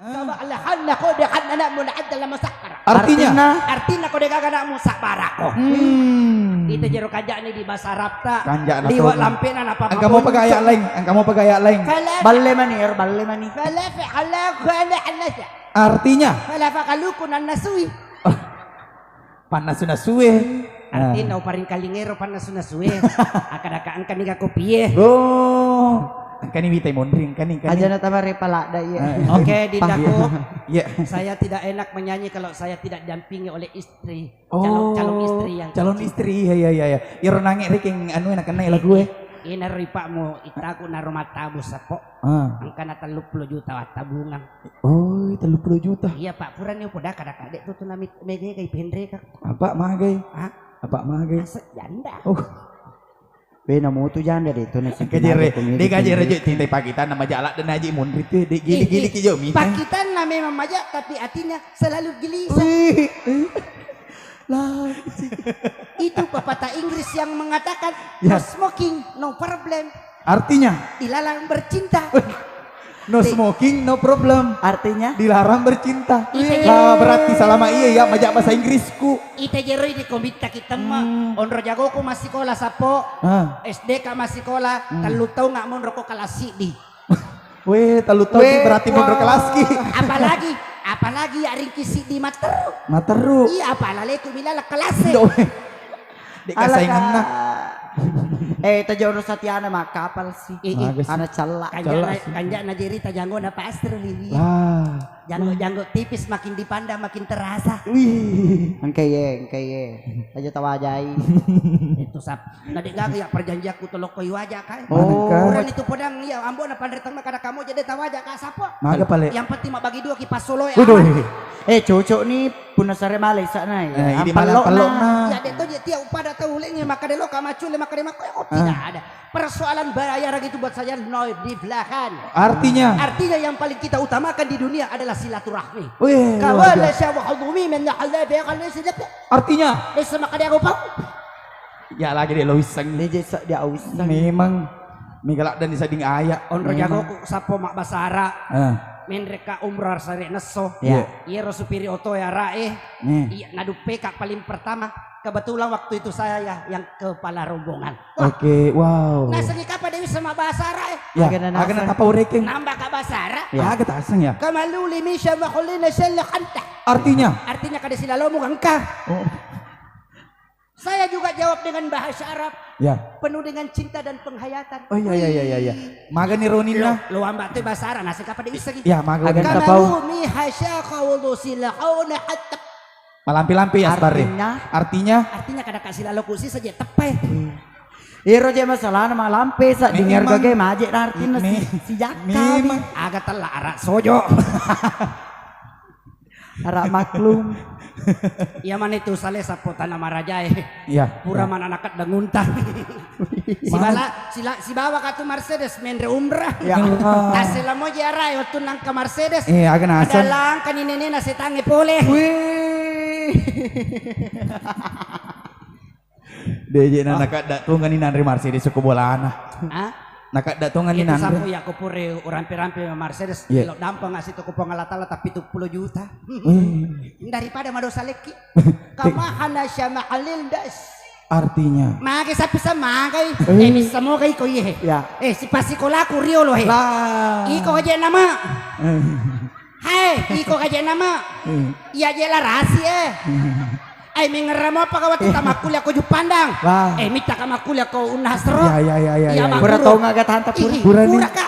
Kama alahanna ko de kan anak mo na adala masakara. Artinya ko de kagana mo sakara ko. Kita jero kajak ni di bahasa Arab ta. Liwat lampinan apa-apa. Ang kamu pagaya lain. Balle mani. Fala fa ala khana anasa. Artinya Fala fa kalukun nasui. panas sudah suwe. Artinya paring kalingero panas suwe. Akadakaan kaniga ko piye. Oh. Kani witay mondring kani. Aja na tamare palada ya. Oke, Dindaku. Ya. Saya tidak enak menyanyi kalau saya tidak dampingi oleh istri. Calon istri yang calon istri. Ya. Iro nangi riking anu enak kenai lagu Ina ripakmu itaku na rumah tabu sapo. Ang kana 30 juta tabungan. Oh, 30 juta. Iya Pak, puran yung poda kada kadek tu namit mede kay pendre ka. Apa magay? Apa magay? Asa janda. Oh. Bena mo tu janda dito na si Kajere, di kajere jo tintai pakitan nama jalak dan haji mundrit tu di gili-gili ki jo minta. Pakitan na memang majak tapi hatinya selalu gelisah. Lah, Itu pepatah Inggris yang mengatakan no smoking, no problem. artinya Dilarang bercinta. no smoking, no problem. Artinya Dilarang bercinta. Iya. Lah berarti selama iya ya majak bahasa Inggrisku. Ite jero di komita kita mah. Onro jago ko masih sekolah sapo. SD ka masih sekolah. Telu tau nggak mau rokok kelas di. Weh, telu tau berarti mondro kelas ki. Apalagi ya ringki si di materu. Materu. Iya apalagi ku bilala kelas. Di kasaingan na. tajo no satiana mak kapal sih. Ana calla. Kanja na jeri tajango na pastro liwi. Lah. Janggo tipis makin dipandang makin terasa. Wih. Engkeye. Tajo tawajai. Itu sap. Nadi gak perjanjianku tolok koy wajah kai. Kurang itu pedang iya ambo na pandretang kada kamu jadi tawaja ka sapo. Maga pale. Yang penting mak bagi dua kipas solo ya. Cocok nih punasare malay sana ya. Ini malah pelok na. Ya deto je tiap pada tahu lagi maka de loka macule maka de mako tidak ada. Persoalan bayar gitu buat saya no di belakang. Artinya yang paling kita utamakan di dunia adalah silaturahmi. Wih, Kawala syawahudumi min nahalla biqalli sidaq. artinya Desa maka dia pau. ya lagi dia loisang. Dia aus. Memang migalak dan disading ayak. Onro jago ku sapo mak basara. Menreka umrah sare neso. Iya supiri oto ya rae. Iya ngadu peka paling pertama. Kebetulan waktu itu saya ya yang kepala rombongan. Oke, wow. Nah segi kapa dewi sama basara Ya, agak apa ureking? nambah ka basara. Ya, agak asang ya. Kamaluli misha makhulina syalla kanta. Artinya kada sila lomo angka. Oh. Saya juga jawab dengan bahasa Arab. Ya. Penuh dengan cinta dan penghayatan. Oh iya. Maga ni Ronin na. Lo ambak tu bahasa Arab nasi kapa dewi segi. Ya, maga Agak ni. Kamalumi hasyaka walusila hauna hatta. Malampi-lampi ya sebarre. Artinya Artinya kada kasih lalu kusi saja tepe. Iro je masalah nama lampe sa dengar gage maje artinya si jakal. Agak telah arak sojo. Arak maklum. Iya mana itu sale sapo tanah maraja Iya. Pura mana nakat dangunta. Si bawa katu Mercedes mendre umrah. Ya. Tasela mo jara waktu nang ke Mercedes. Agak nasan. Adalang kaninene nasi tangi pole. DJ na nakadatungan ni Nandri Mercedes suku bolana. Nakadatungan ni Itu Nandri. sapo ya kupure rampe-rampe Mercedes. Kalau dampang ngasih toko pengalatala tapi 70 juta. Daripada madosa leki. Kamahana syama alil das. Artinya Magay sapi sa magay. Bisa mo kay ko ye. Ya. Si pasikola ko rio lo he. lah. Iko kaje nama. Hai, iko kaje nama. Iya je la rasi Ay mengeramo pa kawat tamakul ako ju pandang. Mita ka makul ako unahastro. Ya. Pura tau ngagat hanta pura. Pura ka.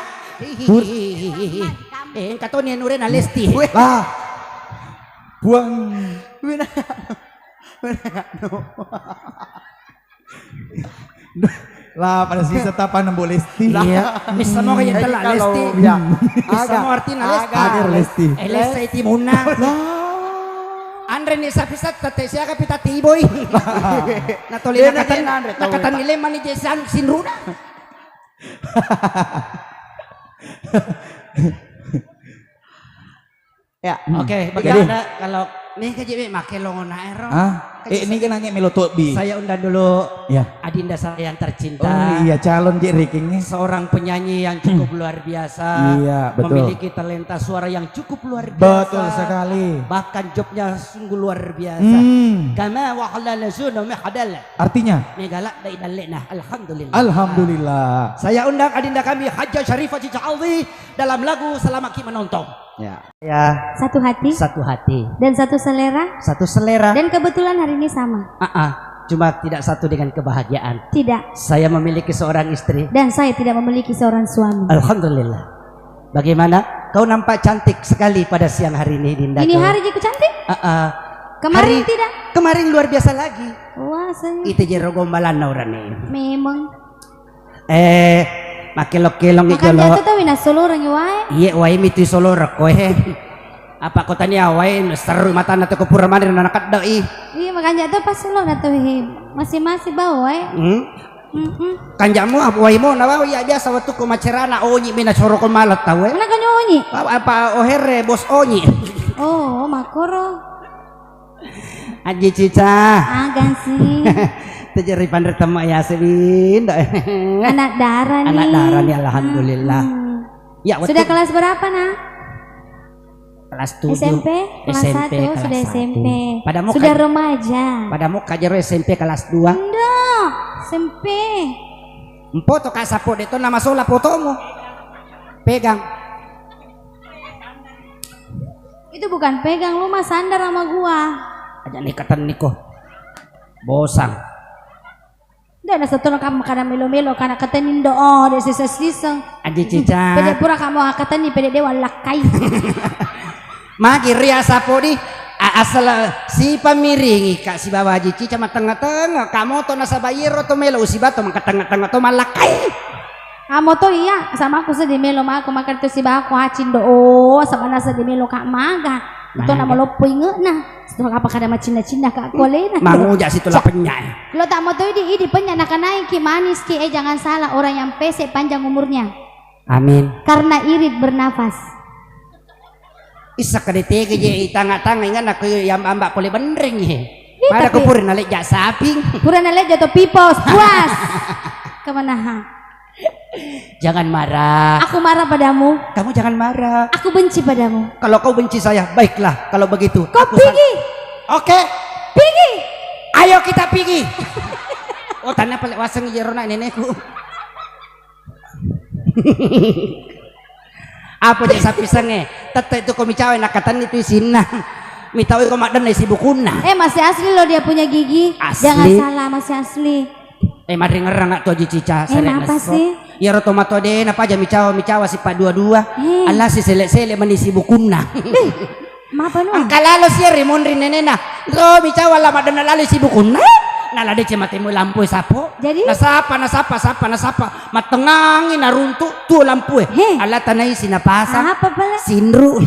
Kato ni nuren alesti. Lah. Buang. Lah pada sisa tapan ng bolesti. Iya. Bisa mo kaya tala alesti. Bisa mo artin alesti. Agak lesti. Elesa iti muna. Andre ni sapisat tate siya kapita tiboy. Natuli nakatan nilema ni Jason Sinruna. Ya. Oke, bagaimana kalau Nih kaji make longon aero. Ini kan nangis melotobi. Saya undang dulu ya. adinda saya yang tercinta. Oh iya, calon Jek Rikingnya. Seorang penyanyi yang cukup luar biasa. Iya, betul. Memiliki talenta suara yang cukup luar biasa. Betul sekali. Bahkan jobnya sungguh luar biasa. Kama wa halala zuna mahadal. Artinya? Megalak dai dalena. Alhamdulillah. Alhamdulillah. Saya undang adinda kami Hajjah Syarifah Cica Alwi dalam lagu Selama Ki Menonton. Ya. Satu hati. Satu hati. Dan satu selera. Satu selera. Dan kebetulan hari ini sama. Cuma tidak satu dengan kebahagiaan. Tidak. Saya memiliki seorang istri. Dan saya tidak memiliki seorang suami. Alhamdulillah. Bagaimana? Kau nampak cantik sekali pada siang hari ini, Dinda. Ini hari jiku cantik? Kemarin tidak? Kemarin luar biasa lagi. Wah, saya. Itu jero gombalan naurane. Memang. Makelok-kelong Makan jatuh tahu na solo orang wae. Iya, wae miti solo rako Apa kota ni wae seru mata na to kupura manir na nakadai. Iya, makan jatuh pas solo na tuh masih bawa wae. Kanjamu apa wae mo na wae ya biasa waktu ko macerana onyi mina soro ko malat tahu. Mana kan onyi? Apa ohere bos onyi. Oh, makoro. Aji Cica. Gansi. Terjadi pandai temak ya Sebin. Anak darah nih. Anak darah nih, alhamdulillah. Ya, sudah kelas berapa nak? Kelas 7. SMP? Kelas 1 sudah SMP. Padamu sudah remaja. Padamu kajero SMP kelas 2. Enggak, SMP. Foto kak sapo itu nama sola fotomu. Pegang. Itu bukan pegang, lu mah sandar sama gua. Aja nikatan niko. Bosang. Dah na satu kamu kana melo-melo kana katanin doa de sisa-sisa. Aji Cica. Pede pura kamu akatan ni pede dewa lakai. Magi ria sapo di asal si pamiringi kak si bawa Aji Cica mah tengah-tengah kamu to nasa bayiro to melo si bato mah tengah-tengah to malakai. Kamu to iya sama aku sedih melo mah aku makan tu si bawa aku hacin do sama nasa di melo kak maga. Itu nama lo puinge nah. Setelah apa kada macina-cina kak kolena. Mau jak situ lah penyai. Lo tak mau tahu di penya nak naik ki manis ki jangan salah orang yang pesek panjang umurnya. Amin. Karena irit bernafas. Isa kadete ke je tanga-tanga ingan aku yang ambak boleh bendring ye. Pada kupur nalek jak saping. Pura nalek jatuh pipos puas. Kemana ha? Jangan marah. Aku marah padamu. Kamu jangan marah. Aku benci padamu. Kalau kau benci saya, baiklah. Kalau begitu, kau pergi. Oke. Pergi. Ayo kita pergi. Oh, tanya pelek waseng jerona nenekku. Apa dia sapi sange? Tete itu kau micawe nakatan itu sinang. Mitawi kau madan si bukuna. Masih asli loh dia punya gigi. Asli. Jangan salah, masih asli. Mari ngerang nak tu Aji Cica. Apa sih? Ya rotomato de napa aja micawa si pak dua-dua. Allah si selek-selek menisi bukuna. Mapa no? Ang kalalo siya rimon rin nenena. Ro micawa lama dan nalali si bukuna. Nalade siya matemo lampu sapo. Jadi? Nasapa. Matengangin naruntuk tu lampu. Allah tanay sinapasa. Apa pala? Sinru.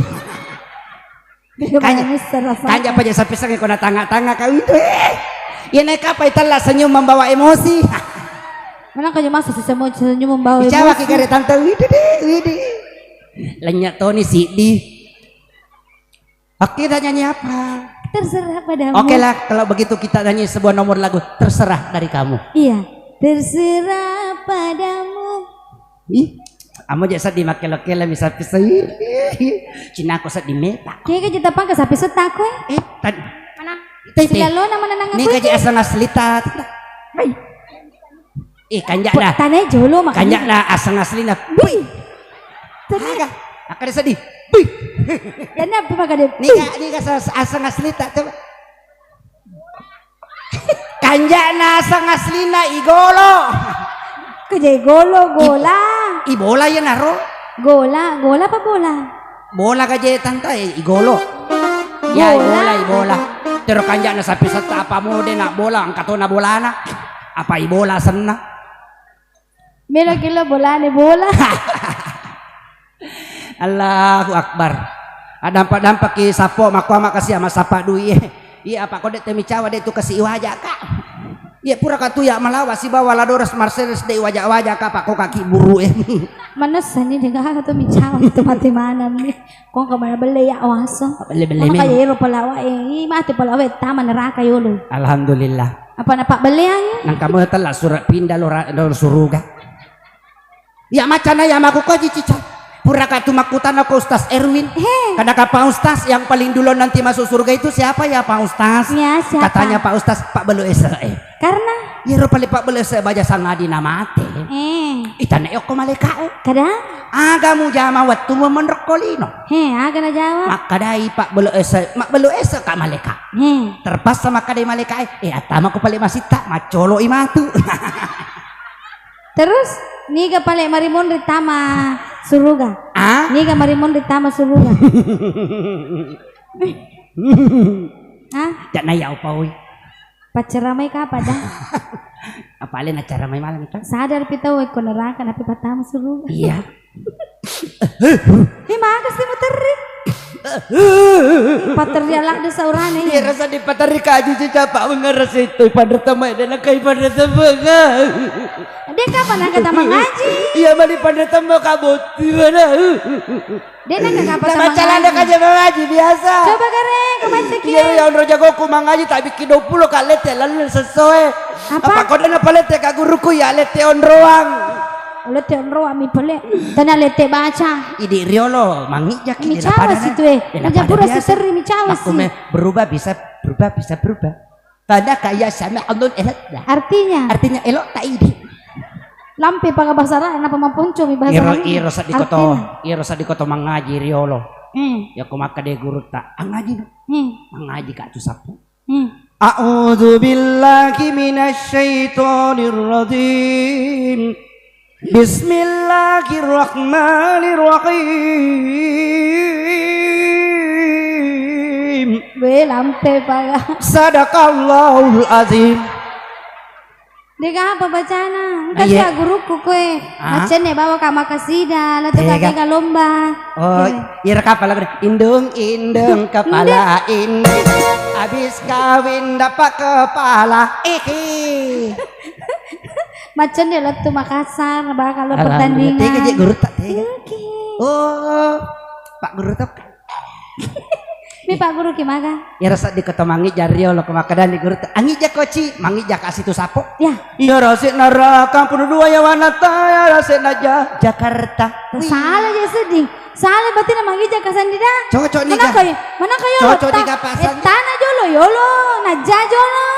Kanya pa dyan sa pisang ko na tanga-tanga ka. Yan ay kapay tala senyum membawa emosi. Mana kayo masuk senyum membawa emosi. Bicara kikari tante widi. Lenyak Tony Sidi. Oke, nyanyi apa? Terserah padamu. Oke lah, kalau begitu kita nyanyi sebuah nomor lagu. Terserah dari kamu. Iya. Terserah padamu. Ih, amo jasa di makelokela bisa bisa. Cina aku sa di meta. Kaya kita pang kasapi sa tako eh. Mana? Sila lo naman nanang ako. Ni kaji asal ngaslitat. Kanjak na. Tanay jolo makanya. Kanjak na asal ngaslina. Buy. Tanaga. Akada sedih. Buy. Dan apa makanya? Ni ka asal ngaslita coba. Kanjak na asal ngaslina igolo. Kejay golo gola. Ibola yan naro. Gola pa bola. Bola kaji tanta igolo. Ya ibola. Pero kanya na sa pisat apa mo din na bola ang kato na bola na. Apa ibola sana? Melo kilo bola ni bola. Allahu Akbar. Dampak ki sapo makuha makasih ama sapa dui. Iya apa ko det temicawa det tu kasi iwaja ka. Ya pura katu ya malawa si bawa ladores Mercedes de wajah-wajah kapak kok kaki buru Manasan ni dengan tu micaw tu mati mana ni. Kung ka mana beli ya awasa. Beli-beli Ano kaya iro palawa mati palawa tama neraka yolo. Alhamdulillah. Apa napak beli ang? Nang kamu telah surat pindah lo suruga. Ya macana ya maku ko cica. Pura katu makutan aku Ustaz Erwin. Karena Pak Ustaz yang paling dulu nanti masuk surga itu siapa ya Pak Ustaz? Ya, siapa? Katanya Pak Ustaz Pak Belu Ese. Karena Ya rupali Pak Belu Ese baja sanadi namate. Itana yo ko maleka. Kadang? Agamu jama waktu memenrekolino. Aga na jawab. Makadai Pak Belu Ese, Mak Belu Ese ka maleka. Terpas sama kadai maleka atama ko pali masita macolo imatu. Terus niga pale marimon ritama suruga. Niga marimon ritama suruga. Jak na yaw pa uy. Pacaramay ka pa dah. Apalin acara may malam itu? Sadar pitaw ko neraka napi patama suruga. Iya. Magas di motorik. Paterjala de sauran ni. Iya rasa di patari kaji cica Pak mengeras itu pada tamay dan kay pada tamaga. Dia kapan nak kata mengaji? Iya mali pada tambah kabut. Gimana? Dia nak kapan sama Macam ada kaji mengaji biasa. Coba kare kebaca kia. Iya yang roja goku mengaji tak bikin 20 kalete lalu sesuai. Apa kau dan apa lete ka guruku ya lete on roang. Lete on roang mi pole. Tanah lete baca. Idi riolo mangijak Mi cawas itu Najapura si seri mi cawas sih. Berubah bisa berubah. Pada kaya sama alun elok. Artinya elok tak idi. Lampe pakai bahasa Arab apa mampunco mi bahasa Arab. Iro sa dikoto mengaji riolo. Ya kumaka de guru tak angaji. Mengaji kak tu sapu. A'udzu billahi minasy syaithanir rajim. Bismillahirrahmanirrahim. Lampe pakai. Sadaqallahul azim. Dega apa bacana? Kasi guruku kue. Macam ni bawa ka makasida, lato ka lomba. Oh, ira kapal lagi. Indung kepala indung. Habis kawin dapat kepala. Macam ni lato Makassar, bakal lo pertandingan. Tega je guru tak tega. Oh, Pak Guru tak. Mi Pak Guru kimaga? Ya rasa di ketemangi jario lo kemakadan di guru. Angi jak koci, mangi jak asitu sapo. Ya. Ya rasik neraka pun dua ya wanata ya rasik naja Jakarta. Salah je sedih. Salah berarti nama ngija kasandida. Cocok ni kan? Mana kayo? Cocok ni kapasan. Tanah jolo yolo, naja jolo.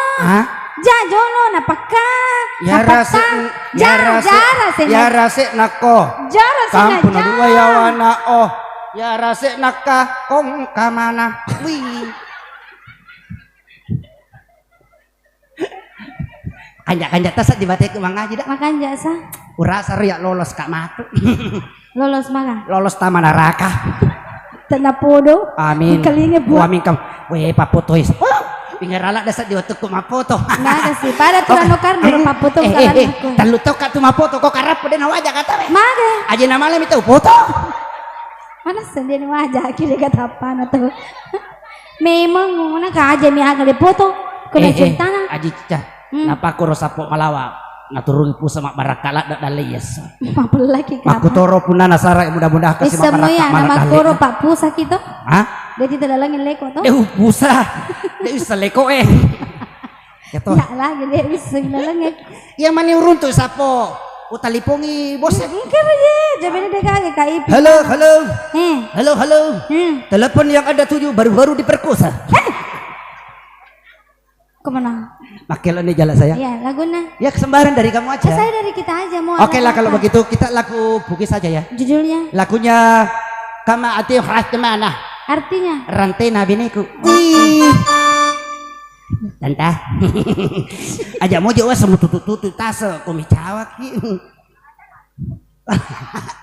Jajolo napaka. Ya rasik nako. Kampung dua ya wana Ya rasik nakah kong kamana. Wih. Kanjak tasat di batik mengaji dak makan jasa. Urasa riak lolos kak matu. Lolos maga. Lolos taman neraka. Tenapodo. Amin. Kalinge buat. Amin kam. Weh papoto is. Pinggir alak dasar di otak mapoto. Naga sih. Pada turano karena papoto kalan aku. Talu tau kat tu mapoto kok karap pada nawaja kata. Maga. Aja nama malam itu foto. Mana sendiri wajah kiri kata apa atau memang mana kaja mi agak foto kena cerita na aji cah napa aku rosapo malawa naturun pu sama barakala dak dalies apa lagi kata aku toro puna nasara mudah-mudahan kasih barakala ya nama koro pak pusa gitu dia tidak lalangin leko tuh pusa dia bisa leko ya lagi dia bisa lalangin yang mana runtuh sapo utalipongi bos enggak aja jawabnya dia kaget KIP halo telepon yang ada 7 baru-baru diperkosa kemana pakai lo nih jalan saya ya laguna ya kesembaran dari kamu aja saya dari kita aja mau oke lah kalau begitu kita lagu bugis saja ya judulnya lagunya kama ati khas kemana artinya rantai nabineku Tanta aja mau jauh semua tutut tas kumi cawak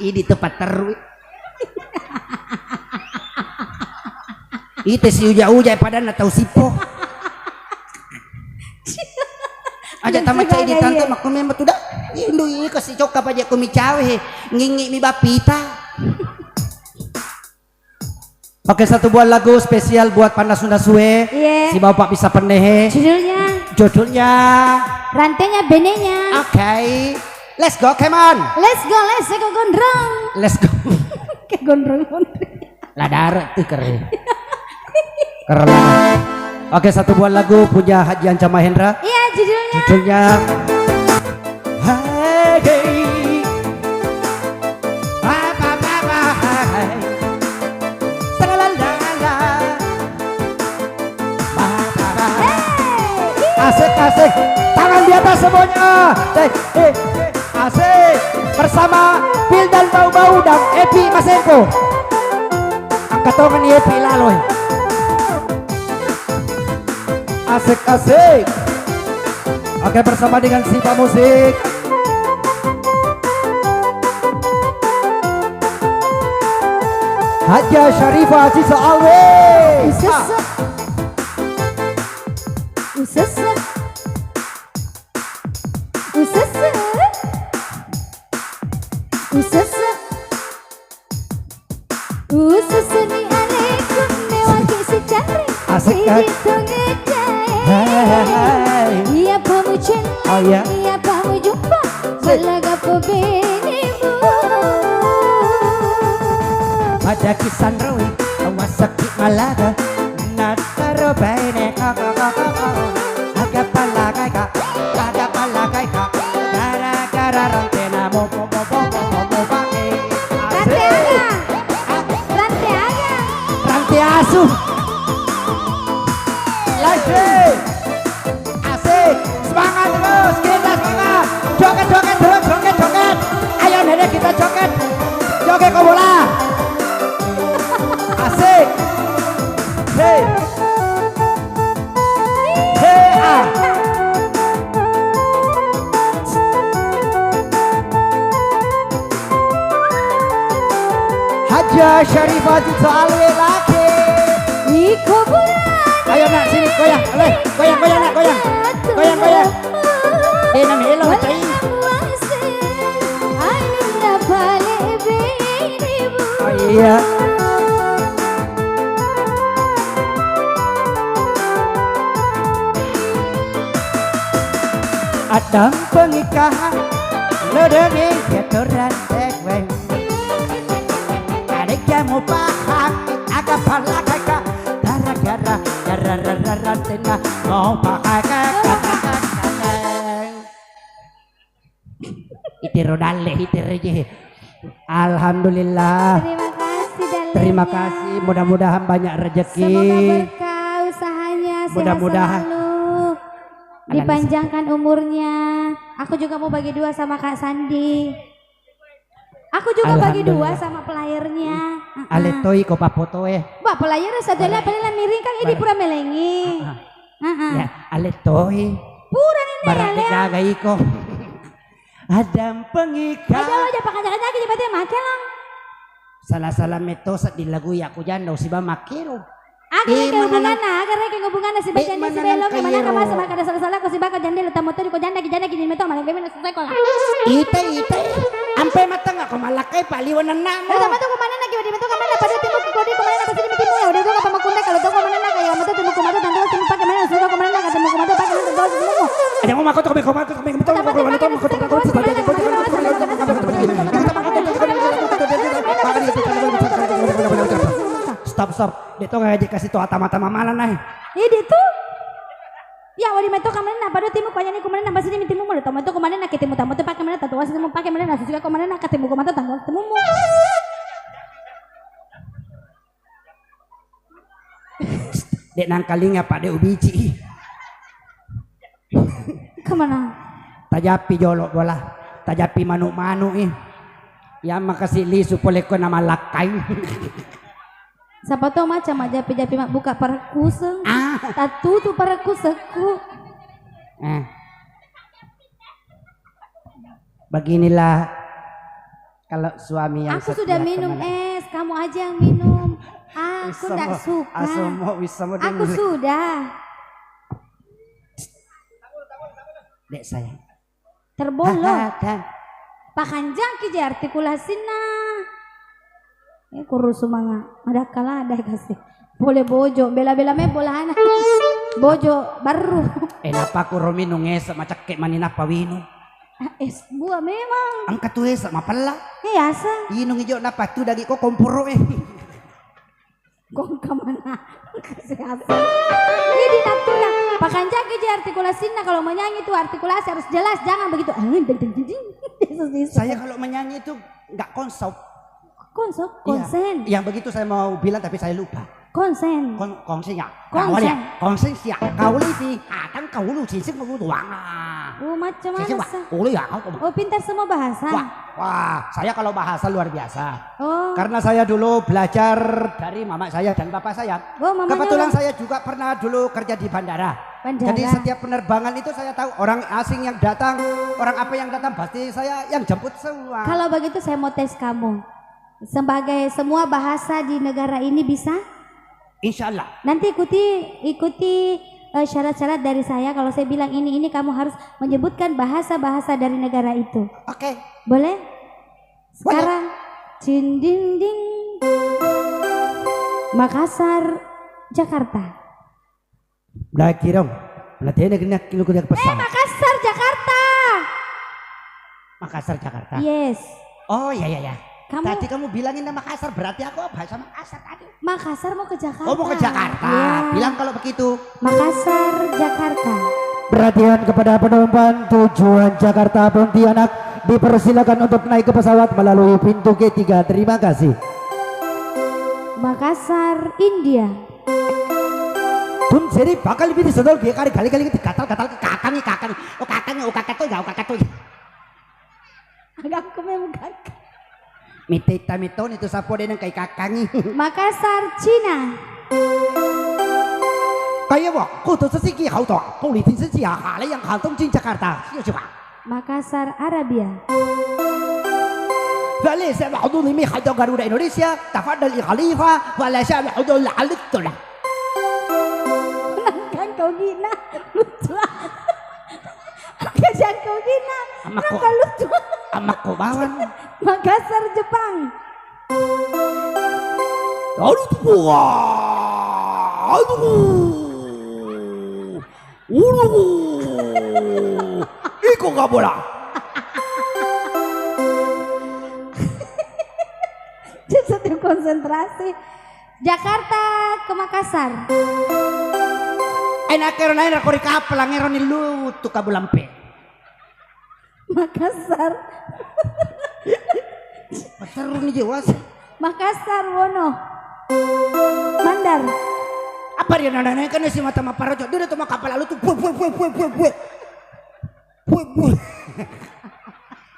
ini tempat terus itu si uja pada natau sipo aja tamat cai di tante mak kumi matu dah indu ini kasih cokap aja kumi cawe ngingi mi bapita. Oke satu buah lagu spesial buat Panas Sunda Suwe. Si Bapak bisa penehe. Judulnya Judulnya Rantainya benenya. Oke. Let's go, come on. Let's go gondrong. Let's go. Kayak gondrong. Lah darat tuh keren. Keren. Oke, satu buah lagu punya Haji Anca Mahendra. Iya, judulnya. Judulnya Hey, hey. Bye, bye, bye, bye. Salalala. Bye, bye, bye. Asik, asik. Tangan di atas semuanya. Asik. Bersama Phil dan Bau-Bau dan Epi Masenko. Angkat tangan ni Epi Laloy. Asik, asik. Oke, bersama dengan Sipa Musik. Haja Syarifah Cisa Alwe. Usese. Usese. Usese. Usese. Usese ni alaikum ne waki si cari. Asik kan? Iya pamu cinta. Oh ya. Iya pamu jumpa. Malaga pebenimu. Pada kisan rawi awasaki malaga nataro baine kakak agak palagai kak gara-gara rantena mo pakai Rantai aga. rantai asuh lagi asik semangat terus kita semangat joget ayo nenek kita joget ke bola asik hey ah Haja Syarifah Cisa Alwe lagi Iko bulan. ayo nak sini goyang nak goyang nam hello cai oh iya Adam pernikahan ledenge keturan tekweng adek jamu pahak agak pala kakak gara-gara rantena mau pakai kakak itiro dale itiro alhamdulillah terima kasih mudah-mudahan banyak rezeki semoga berkah usahanya Mudah-mudahan. sehat selalu dipanjangkan umurnya. Aku juga mau bagi dua sama Kak Sandi. Aku juga bagi dua sama pelayarnya. aletoi ko papotoe Wah pelayarnya sajalah pala miring kan ini pura melengi. ya aletoi Pura ini barang ya. dagai ko Adam pengikat Aja lo aja pakai jalan lagi jadi makan lang. salah-salah metos di lagu ya aku janda si ba makiro Agar kayak hubungan si bajan si belok ke mana kamu sama kada salah-salah ko si baka janda lo tamoto di ko janda gini meto malah bebe selesai ko lah. ite ampe matang ako malakay paliwanan na mo Sama tuh kemana lagi di meto kemana pada timur ke kodi kemana apa sini timur ya udah gua apa makunda kalau tuh kemana nak ya meto timur kemana dan terus timur pakai mana sudah kemana nak timur kemana pakai mana terus timur. ada mo makoto kami stop dito nga kasih to mata mamalan na Ini tuh. Ya wadi meto kemana pada timur kanya ni kemana apa sini timur mau tamu tuh kemana nak timur tamu tuh pakai mana tatu asli mau pakai mana juga kemana nak timur kemana tanggal timur. dek nang kalinga pak de ubici Kemana? tajapi jolok bola tajapi manu-manu ya makasih li supole ko na malakay Siapa tahu macam aja japi mak buka para kuseng. Tatu tuh para kuseku. Beginilah kalau suami yang aku sudah minum es, kamu aja yang minum. Aku tidak suka. Aku sudah. Dek saya. Terbolong. Pakanjang ki artikulasinya. Kurus semangat. Ada kalah ada kasih. Boleh bojo, bela-bela me bola anak. Bojo baru. Napa ko romino ngesa macake manina pawino. Es buah memang. Ang katuhe sa mapala. Asa. Inong ijo na patu dagi ko komporo Kong kemana? Kesehatan. Ini natuna. Pakanjak aja artikulasinya kalau menyanyi itu artikulasi harus jelas, jangan begitu. Saya kalau menyanyi itu nggak konsop. Konsen. Iya. Yang begitu saya mau bilang tapi saya lupa. Konsen. Konsen ya. Konsen. Konsen siya. Kau li si. Kan kau lu sih mau doang. Oh macam mana sih? Oh pintar semua bahasa. Wah, saya kalau bahasa luar biasa. Oh. Karena saya dulu belajar dari mama saya dan bapak saya. Oh, kebetulan saya juga pernah dulu kerja di bandara. Jadi setiap penerbangan itu saya tahu orang asing yang datang, orang apa yang datang pasti saya yang jemput semua. Kalau begitu saya mau tes kamu. Sebagai semua bahasa di negara ini bisa? Insya Allah. Nanti ikuti syarat-syarat dari saya. Kalau saya bilang ini kamu harus menyebutkan bahasa-bahasa dari negara itu. Oke. Boleh? Sekarang cindinding Makassar, Jakarta. Lagi dong. Pelatihan negerinya kilo kuda pesan. Makassar, Jakarta. Makassar, Jakarta. Yes. Oh iya. Tadi Kamu kamu bilangin nama Makassar, berarti aku bahasa Makassar tadi. Makassar mau ke Jakarta. Oh mau ke Jakarta. Ya. Bilang kalau begitu. Makassar, Jakarta. Perhatian kepada penumpang tujuan Jakarta Pontianak, dipersilakan untuk naik ke pesawat melalui pintu G3. Terima kasih. Makassar, India. Tun seri bakal lebih disodol dia kali gatal kakang. Oh kakak tuh. Agak aku memang kakak. Mitita miton itu sapo din ng kay kakangi. Makassar, Cina. Kaya mo, kuto sa sige hao to. Politin sa siya hale yang kantong jin Jakarta. Siyo siya. Makassar, Arabia. Fali sa mahudul mi hayo Garuda Indonesia, tafadhal Khalifa wala sa mahudul al-tula. Kan kau gina lucu. Kejang kau gina. Nangka lucu. Amak ko bawan. Makassar, Jepang. Iko ka bola. Satu konsentrasi. Jakarta ke Makassar. Nakero na yun ako rin kapalang ngero ni Luto ka bulampe. Makassar. Pasaru ni Jawas. Makassar, Wono. Mandar. Apa dia nana kan si mata maparajo. Dia tuh makapal lalu tuh bue.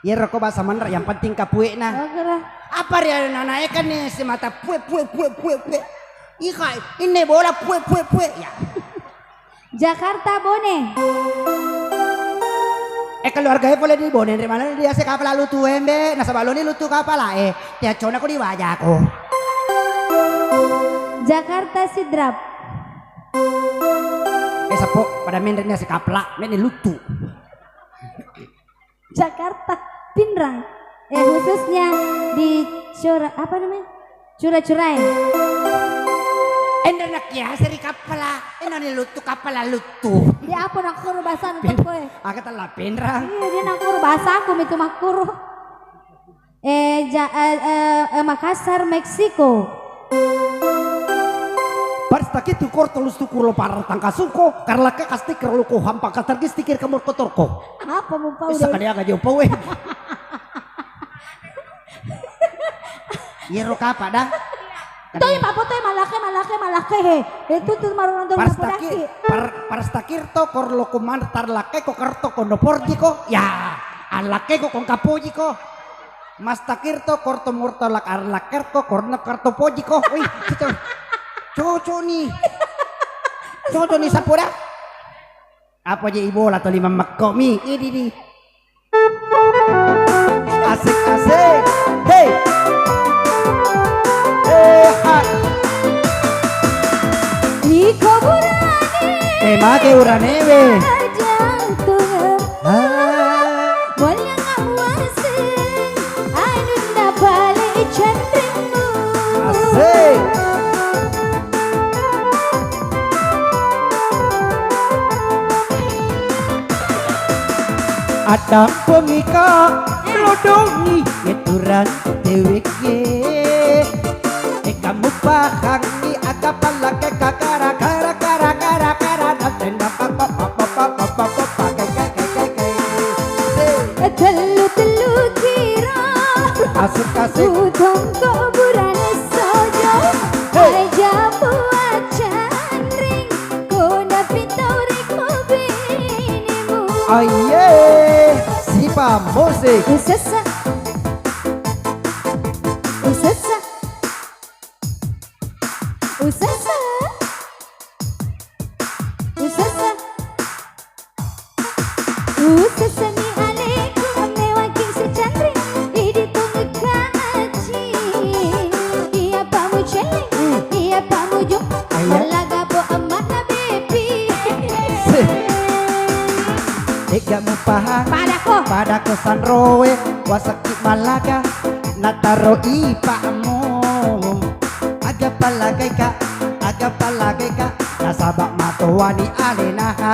Ya rokok bahasa Mandar yang penting kapue na. Apa dia nana kan si mata bue. Ikai ini bola bue ya. Jakarta, Bone. Keluarganya boleh di Bone, dari mana dia se kapal lalu tuh embe, nasa baloni lutu kapal ya cona ko di wajah ko. Jakarta, Sidrap. Sapo pada mendernya si kapal, men lutu. Jakarta, Pinrang. Khususnya di Cura-Curai. Endenak ya seri kapala, ni lutu kapala lutu. Dia apa nak kuru bahasa nanti kowe? Aku telah pinrang. Iya dia nak kuru bahasa aku itu makuru. Makassar, Meksiko. Barstaki tu korto lustu kulo para tangkasuko, karena ka kasti kerlo ko hampa katargis tikir kamor kotorko. Apa mau pau Isa kanya ka jauh pawe. Yero kapa dah. Toy papotoy malaki he. Itu tuh marunong dong napodaki. Parstakir to korlo kuman tarlake ko karto ko noporji ko. Ya, alake ko kong kapoji ko. Mastakir to korto murto lak arlaker ko korno karto poji ko. Uy, ito. Coco nih sapura. Apa aja ibu atau lima makomi. Ini. Asik. Hey. Iko burani. Make uranebe. Jantung. Wala nga wasin. Anun na balik chandrimu. Asik. ada pemika lodongi ngeturan dewek ye kamu pahangi aga palake kakara kara kara kara kara tenda papa papa papa papa telu telu kira asuk asuk udang kuburan sojo aja buat candring kuna pintori kubinimu aye sipa musik usasa usasa usasa usasa usasa ni alaikum mewaki secandring idi tungkaci iya pamu celeng iya pamu jum laga bo amana baby kamu pahang padaku sanroe wasaki malaga nataro ipamu aga palagay ka nasabak matuwani alina ha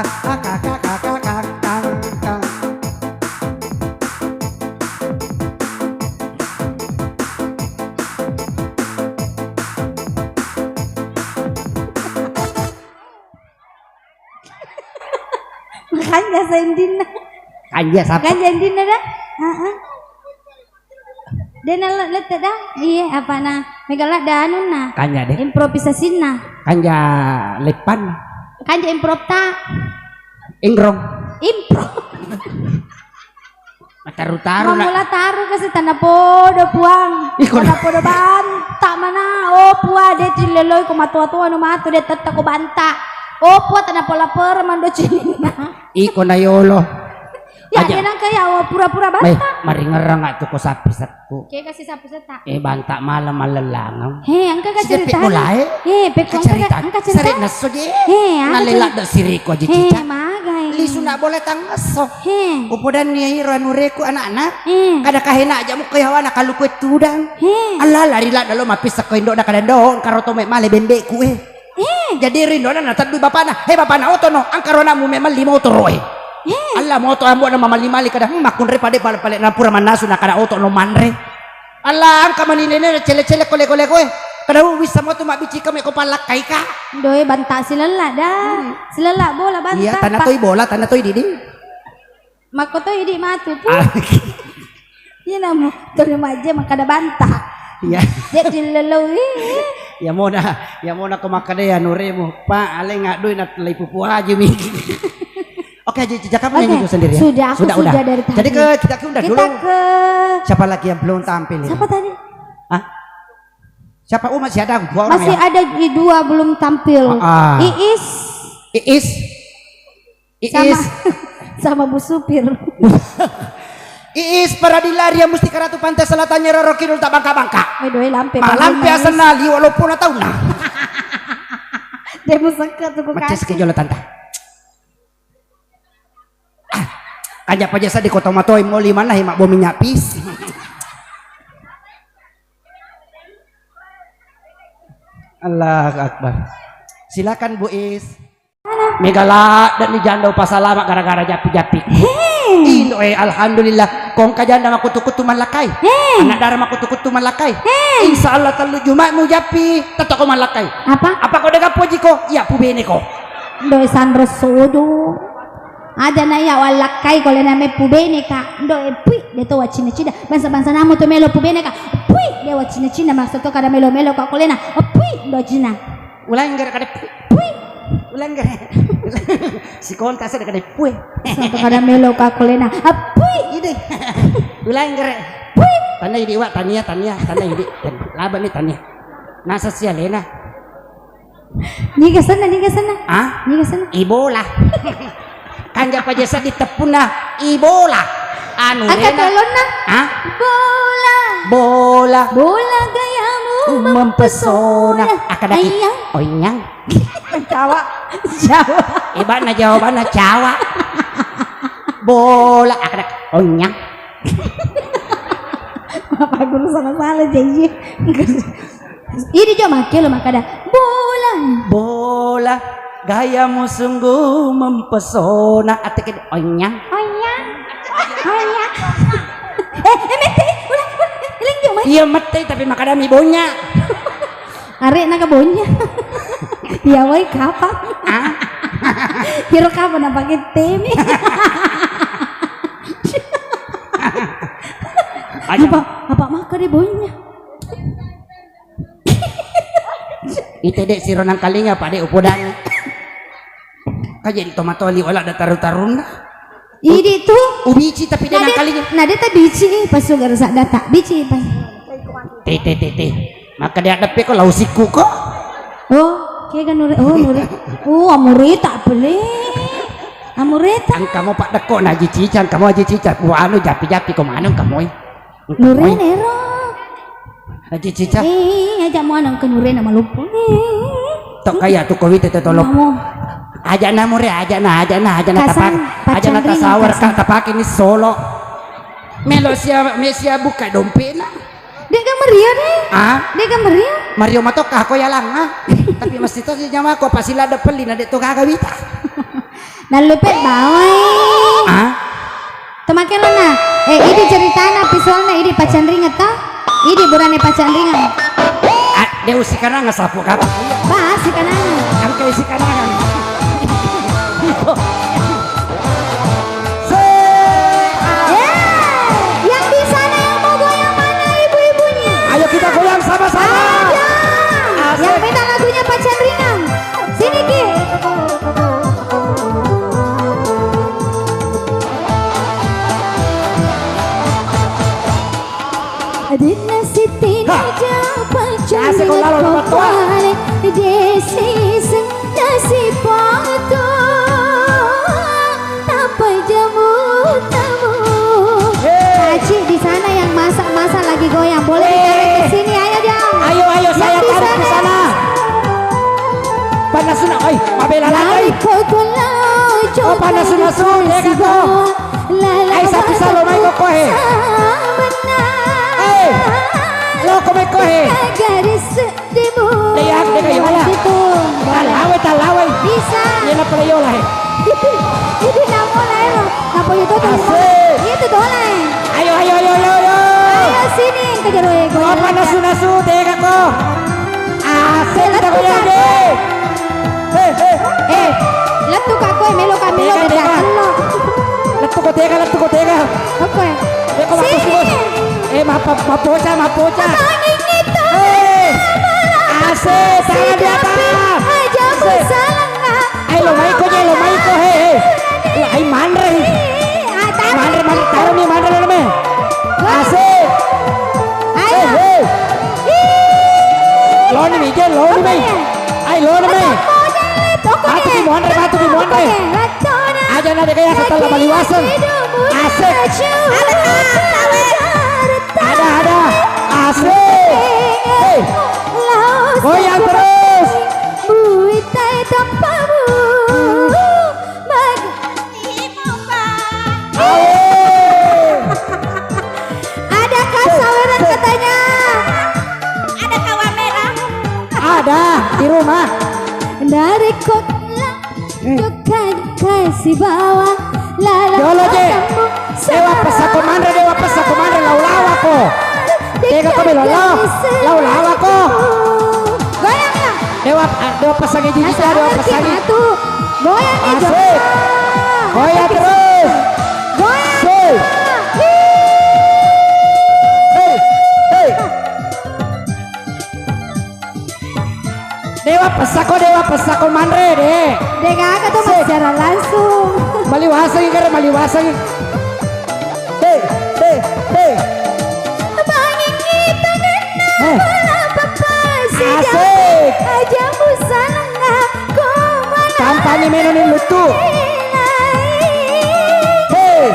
kanya sa indin na kanya sapa kanya indin na dah dia na letak dah iya apa na megala dah anu na kanya deh improvisasi na kanya lepan kanya improv ta ingrong improv taru-taru mamula taru kasi tanah podo puang tanah podo banta mana oh pua dia cileloy ko matua-tua no mato dia tata ko banta oh pua tanah pola per mando cinina iko na yolo ya dia nang kaya oh pura-pura banta mari ngerang atuh ko sapi satku kaya kasi sapi seta banta malam malalangaw angka ka cerita mulai pekong angka cerita seret naso di angka nalila da siriko aja cica magay lisu na boleh tangaso upodan niya hiro anureku anak-anak kada kahina aja mo kayawa na kalukwet tudang ala larila dalo mapisa ko indo na kadando karoto me male bende ku jadi rindo na natadui bapana bapana oto no ang karona mo me malimo to roe ala mo to amo na mamalimali kada makunre pade pale na pura manasu na kada oto no manre ala ang kamaninene cele-cele kole-kole ko kada wisa mo to mabici kami ko palakay ka doy banta silala dah silala bola banta iya tanah toy bola tanah toy didi mako toy di matu pu iya namo to remaja makada banta iya dia dileloi ya mo na kumakada ya nure mo pa ale nga doy na lay pupu aja mi oke jejak kamu nyanyi sendiri ya sudah dari tadi jadi kita udah dulu siapa lagi yang belum tampil ini? Siapa tadi siapa masih ada dua orang masih ada dua belum tampil Iis sama Bu Supir Iis para dilaria musti karatu pantai selatannya Roro Kidul tak bangka-bangka doi lampe malam biasa nali walaupun tahu nah dia musaka tuh macam sekejol tante aja aja sa di kota matoi mau lima nah mak bomi nyapis Allah Akbar silakan Bu Is megala dan dijandau pasalama gara-gara japi-japi Indo alhamdulillah kong kajanda makutu-kutu malakai anak darah makutu-kutu malakai insya Allah telu Jumat mu japi tetap ko malakai apa kau dengar poji ko ya pubene ko doi sandro sodo ada na ya walakai kole name pubene ka doi pui dia to wacina-cina bangsa-bangsa namo to melo pubene ka pui dia wacina-cina maksud to kada melo-melo ka kolena pui do cina ulang gara kada pui ulang gara si konta sa kada pui to kada melo ka kolena pui ide ulang gara pui tanya idi wa tanya idi laba ni tanya nasa siya lena niga sana niga sana ibola kanja pajasa ditepuna ibola anu angkat telon na bola gayamu mempesona akadaki oinyang Jawa iba na jawaban na Jawa bola akadak oinyang apa guru salah jadi ini cuma makelo makada bola gayamu sungguh mempesona atekin oinyang Ayah. Mete, ulah, ilang yo Iya mati tapi makadami bonya. Arek na kabonya. Ya wai kapan? Hiro kapan na pakai temi? Apa maka di bonya? Ite dek si Ronang Kalinga pak dek upodang. Kajian tomatoli wala ada taru-taruna. Ini tuh Ubici tapi dia nang Kalinga. Nah dia bici pas sugar sak data bici pas. Tete. Maka dia ada kok lausiku kok. Oh, kayak kan nuri. Oh, amurita beli. Amurita. Ang kamu pak deko na aji cican, kamu aji cican. Wah anu japi-japi kok mana kamu? Nuri nero. Aji cican. Aja mau nang ke nuri nama lupa. Tok kaya tuh kawit tete tolong. Aja na mure, aja na tapak. Aja na tasawar ka tapak ini solo. Mesia buka dompena. Dia kan meriah nih. Dia kan meriah. Mario matok ako ya lang Tapi mesti to si nyama ko pasila ada pelin ada to kagawita. Nalupet bawai. Temakin na. Ini ceritanya visualnya ini pacan ringet toh. Ini burane pacan ringan. Dia usikan ngasapu ka. Bah, sikan Ang kay usikan Yang di sana yang mau goyang mana ibu-ibunya? Ayo kita goyang sama-sama. Yang minta lagunya pacan ringan. Sini Ki. Adina Siti Naja pacan ringan Desi sing nasi pato Tapa jamu tamu. Aci di sana yang masak lagi goyang. Boleh ditarik ke sini ayo Jang. Ayo saya tarik ke sana. Panas na oi, mabela lagi. Oh panas na sun ya kato. Ay sapi salo may ko he. Lo ko may ko he. Lihat deh kayo wala. Talaway. Bisa. Yan na pala yola he. Ini namo lah lo. Napo itu tuh. Itu dolai. Ayo. Ayo sini kejar gue. Oh panas na sun teka ko. Asik kita goyang deh. Letuk aku melo kami lo beda lo. Letuk ko teka. Oke. Sini. Mapocha. Itu. Asik, tangan di atas. Aja musalanga. Ay lomay ko he. Ay mandre. Mandre taruh nih mandre. Asik. Ayo. Loni mi. Ay loni mi. Batu ki mondre. Aja na de kaya setelah baliwasan. Asik. Ada. Asik. Hey. Goyang terus. Buitai tampamu. Adakah saweran katanya? Ada kawan merah? Ada di rumah. Dari kotla Dukan kasih bawah Lala Yolo je. Dewa pesako mandre laulawa ko. Teka ko belolo. Laulawa ko. Goyang ya. Dewa pasangi jijita, dewa pasangi. Goyang ya. Asik. Goyang terus. Goyang. Hey. Dewa pesako mandre deh. Dega ka tuh secara langsung. Maliwasang. Hey. Banging kita Asik. Aja musalanga kumana. Kampanye menonin lutu. Hey.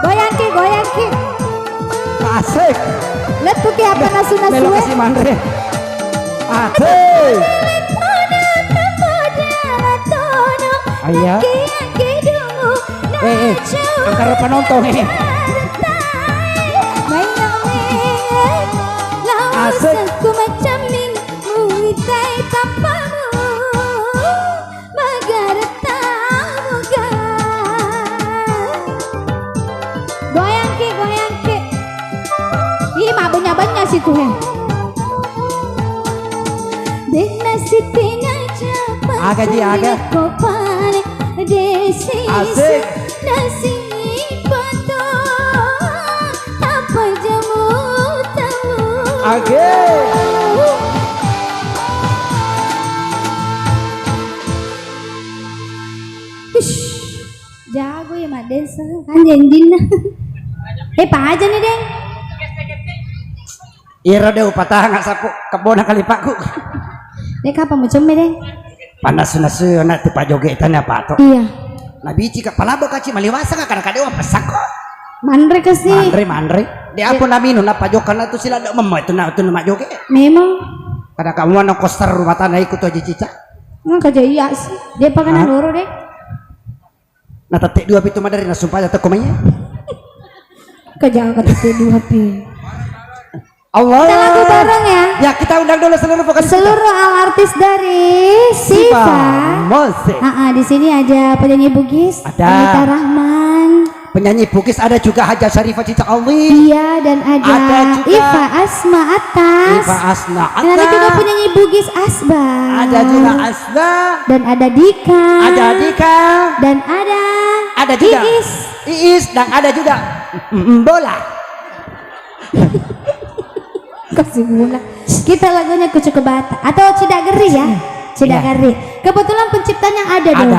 Goyang ki. Asik. Letuk ya apa nasu-nasu. Melo kasih mandre. Asik. Ayah. Angkara penonton ini. Asik. situ he. Dena sitenya japa. Aga ji aga. Kopane desi. Asik. Nasi pato. Apa jamu tahu. Aga. Jago ya Mak Desa kan janjin. Pak aja nih Deng. Ira deh patah nggak sapu kebona kali pakku. Dek apa mau cembe Deng? Panas nasu nak tipa joget tanya apa tuh? Iya. Nabi cika palabo kaci maliwasa nggak kadang-kadang pesak kok. Mandre kasih. Mandre. Dia apa naminu napa jokan itu sila dok memo itu nama joget. Memang. Kadang kamu mana koster rumah tanah ikut aja cica. Nggak kerja iya sih. Dia pakai loro deh. Nah tetek dua pitu madari na sumpah jatuh komanya. Kerja tetek dua pi. Allah. Kita lagu bareng ya. Ya kita undang dulu seluruh vokalis. Seluruh artis dari Siva. Musik. Di sini ada penyanyi Bugis. Ada. Anita Rahman. Penyanyi Bugis ada juga Haja Syarifah Cicak Ali. Iya dan ada juga Iva Asma Atas. Iva Asna Atas. Dan ada juga penyanyi Bugis Asba. Ada juga Asna. Dan ada Dika. Ada Dika. Dan ada juga Iis. Dan ada juga Bola. Kasih bola. Kita lagunya Kucu Kebata atau Cidageri ya. Cidageri. Kebetulan penciptanya ada dong.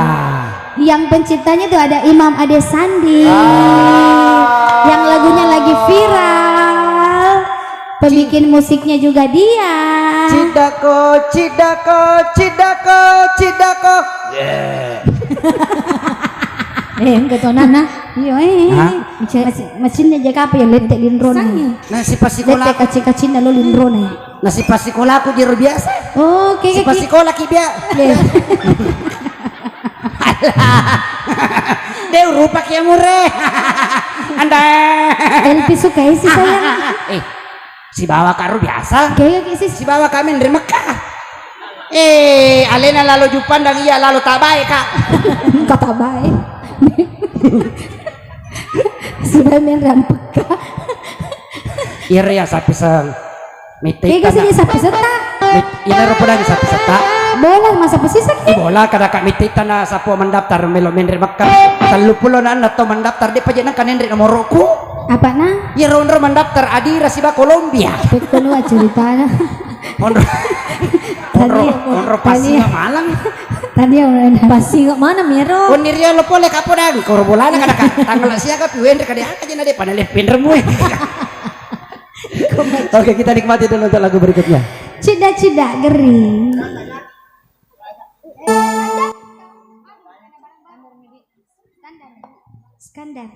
Yang penciptanya itu ada Imam Ade Sandi. Yang lagunya lagi viral. Pembikin musiknya juga dia. Cidako, Cidako, Cidako, Cidako. Enggak tahu nana. Iya mesinnya jaga apa ya letek lindron. Nasi pasikola. Letek kacing-kacing lalu lindron. Nasi pasikola aku jero biasa. Oke. Si pasikola kibia. Dia rupa kia mure. Anda. Elpi suka sih sayang. Si bawa karu biasa. Kayak sih si bawa kami dari Mekah. Alena lalu jupandang iya lalu tabai kak. Kata baik. Sudah main rampeka. Ira ya sapi sang. Kayak sini sapi serta. Ina rupa lagi sapi serta. Bola masa pesisik Di bola kada kak mitita na sapo mendaftar melo menri Mekah. 30 na atau mendaftar di pajenan kanendri nomor roku. Apa na? Ya ronro mendaftar Adira siba Kolombia. Penuh ceritanya. Onro pasti Malang. Tadi orang pasti nggak mana Miro?Oniria lo pole kapo dah korbolana kada tanggal siaga piwen kada aja nade paneleh pindermu. Oke kita nikmati dulu untuk lagu berikutnya. Cida geri. Skandar.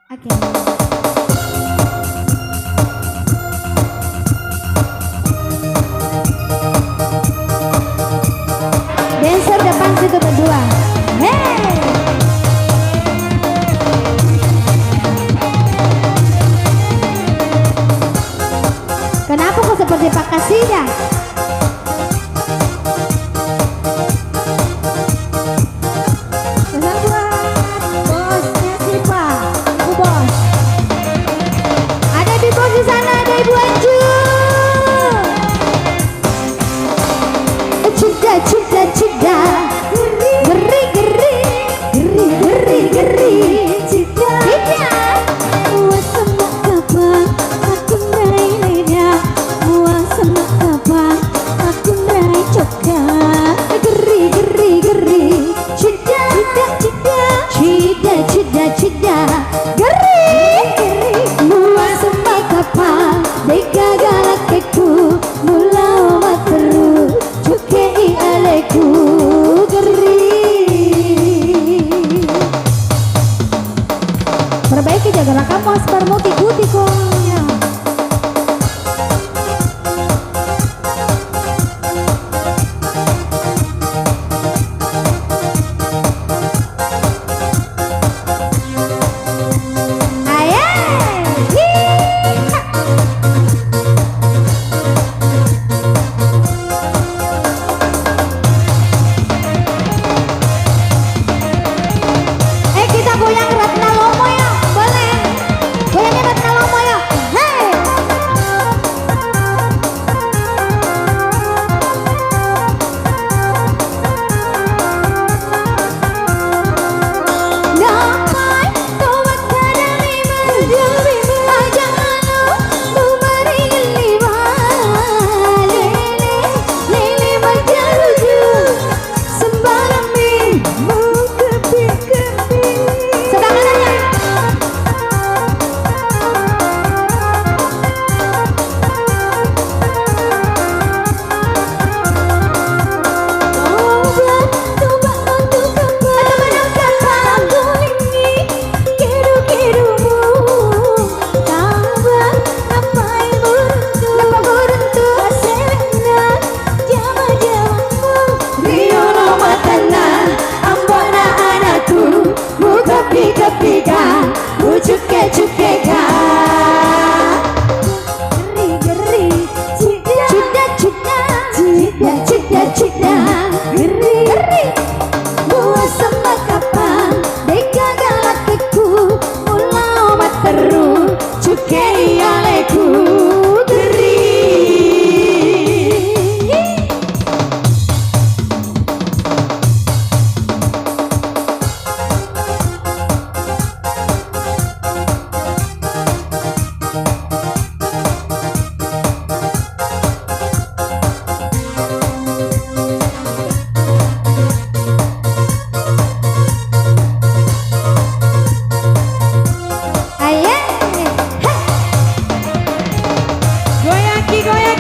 Oke. Dancer depan situ berdua. Hey. Kenapa kok seperti Pak Kasida? Bosnya Siva, bos. Ada di bos di sana, ada Ibu Anju. Cida, geri, cida. Muas sama kapan, aku naik leda. Muas sama kapan,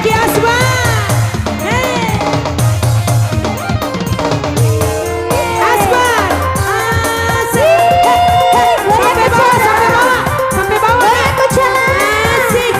Ki Asbar. Asbar. Asik. Sampai bawah, sampai bawah. Sampai bawah. Asik.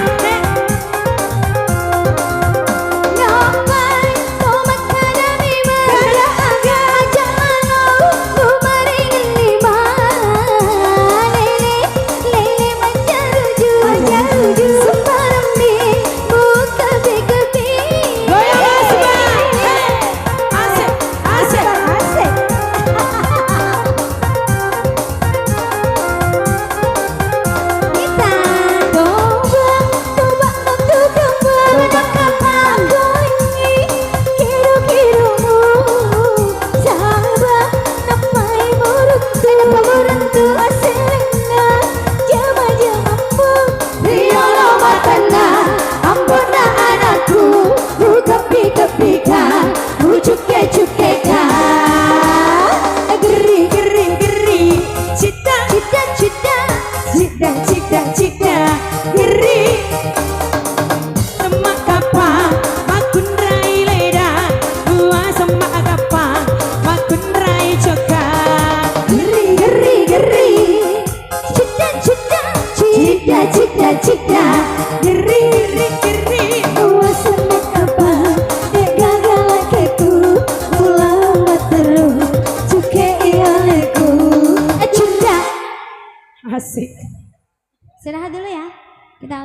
Goyang Asbar. Asik. Asik. Cita geri semak kapang makun rai leda gua semak kapang makun rai coka geri cita geri gua semak kapang gagal keku ulang terus cuke ialeku cinta asik. Istirahat dulu ya. Kita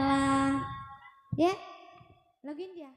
ya. Login dia.